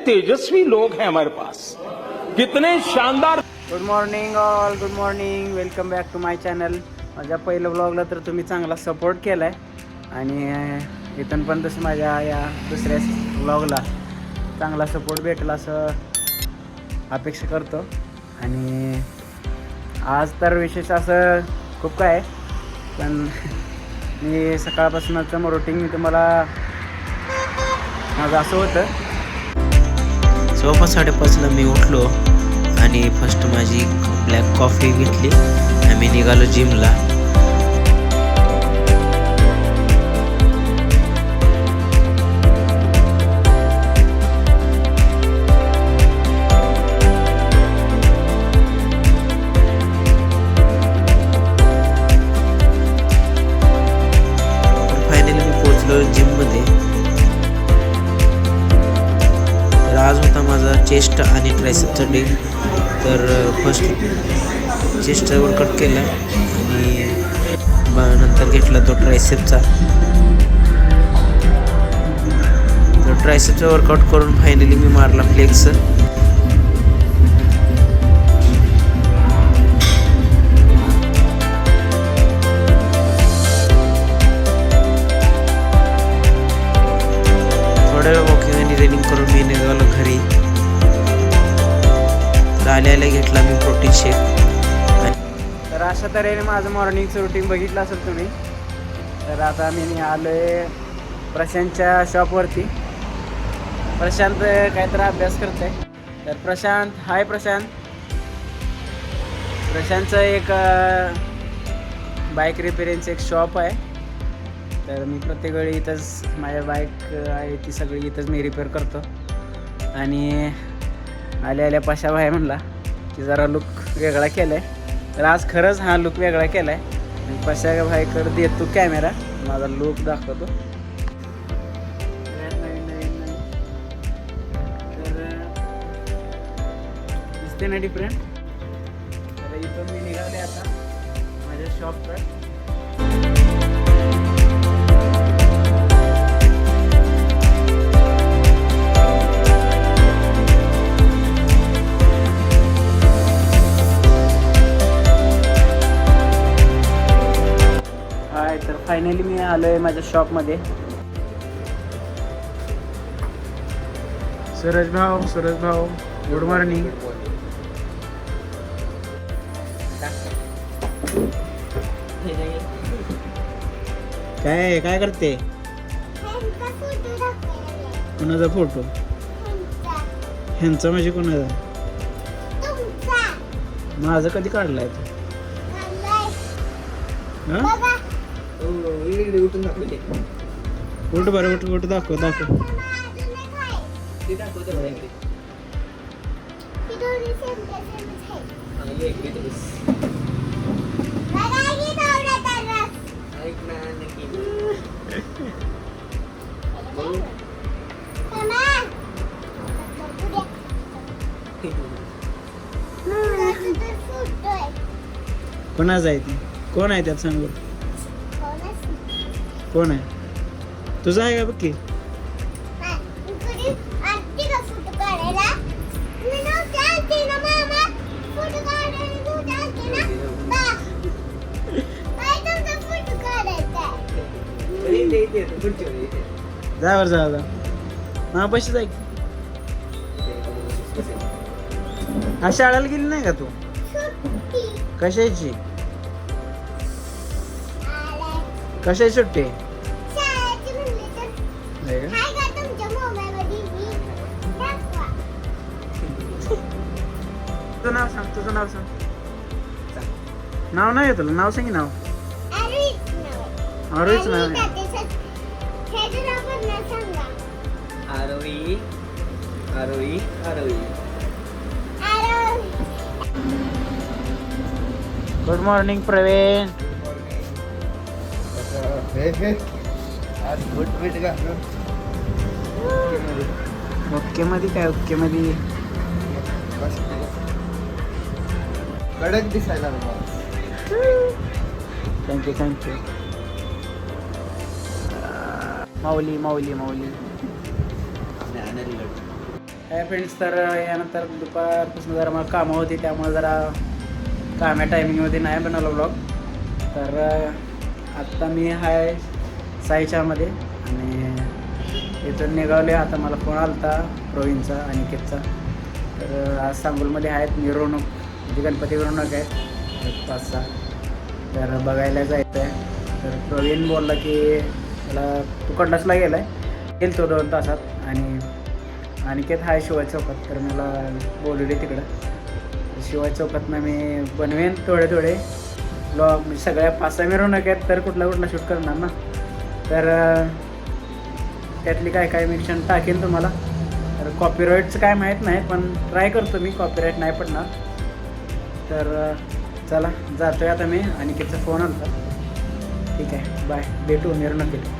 तेजस्वी लोग हैं हमारे पास, कितने शानदार. Good morning all, good morning. Welcome back to my channel. माझ्या पहिल्या ब्लॉगला तर तुम्ही चांगला सपोर्ट केला आहे आणि इथून पण तसं माझ्या या दुसऱ्या ब्लॉगला चांगला सपोर्ट भेटेल असं अपेक्षा करतो. आणि आज तर विशेष असं खूप काय आहे, पण मी सकाळपासूनचं मग रुटीन मी तुम्हाला माझं असं होतं. 5:30ला मी उठलो आणि फर्स्ट माझी ब्लॅक कॉफी घेतली. आम्ही निघालो जिमला. फायनली मी पोहोचलो जिममध्ये. तर आज होता माझा चेस्ट आणि ट्रायसेप्सचा डे. तर फर्स्ट चेस्टचा वर्कआउट केला आणि नंतर घेतला तो ट्रायसेप्सचा. तर ट्रायसेप्सचा वर्कआउट करून फायनली मी मारला फ्लेक्स. थोड्या वॉकिंग आणि रनिंग करून मी निघालो घरी. आल्या घेतला मी प्रोटीन शेक. तर अशा तऱ्हेने माझं मॉर्निंगचं रुटीन बघितलं असेल तुम्ही. तर आता मी आलो आहे प्रशांतच्या शॉपवरती. प्रशांत काहीतरी अभ्यास करत आहे. तर प्रशांत, हाय प्रशांत. प्रशांतचं एक बाईक रिपेअरिंगचं एक शॉप आहे. तर मी प्रत्येक वेळी इथंच माझ्या बाईक आहे ती सगळी इथंच मी रिपेअर करतो. आणि आल्या पशा भाई म्हणला की जरा लुक वेगळा केला आहे. तर आज खरंच हा लुक वेगळा केला आहे. आणि पशा भाईकडे देतो कॅमेरा, माझा लुक दाखवतो. तर दिसते ना डिफरंट. तर इथून मी निघाले आता माझ्या शॉपकडे. तर फायनली मी आलो आहे माझ्या शॉपमध्ये. सूरज भाऊ गुड मॉर्निंग. काय करते? कोणाचा फोटो? ह्यांचा म्हणजे कोणाचा? माझा कधी काढलाय तू? उठ बरं, उठ दाखव. कोणाच आहे ती? कोण आहे त्यात सांग. कोण आहे? तुझा आहे का? बघ की. जा हा पैसे जाय. हा शाळेला गेली नाही का तू? कशाची सुट्टी? तुझं नाव सांग. नाव नाही तुला? नाव सांग. नाव आरोहीच नाव आहे. Good morning Pravin. ओके मध्ये काय? ओके मध्ये कडक दिसायला. थँक्यू. माऊली काय फ्रेंड्स, तर यानंतर दुपारपासून जरा मला कामं होती, त्यामुळे जरा काम्या टायमिंगमध्ये नाही बनवलं ब्लॉग. तर आत्ता मी आहे साईच्यामध्ये आणि इथून निघावले. आता मला फोन आला होता प्रवीणचा अनिकेतचा. तर आज सांगोलमध्ये आहेत मिरवणूक, म्हणजे गणपती मिरवणूक आहेत 5-6. तर बघायला जायचं आहे. तर प्रवीण बोलला की मला तू कडलासला गेला आहे, गेल तो 2 तासात. आणि अनिकेत हाय शिवाय चौकात, तर मला बोलवले तिकडं. शिवाय चौकातनं मी बनवेन थोडे ब्लॉग, म्हणजे सगळ्या 5-6 मिरवणूक आहेत, तर कुठला शूट करणार ना. तर त्यातली काय मी क्षण टाकेन तुम्हाला. तर कॉपीराईटचं काय माहीत नाही, पण ट्राय करतो मी, कॉपीराईट नाही पडणार. तर चला जातो आहे आता मी. अनिकेतचा फोन आला. ठीक आहे, बाय, भेटू मिरवणुकीत.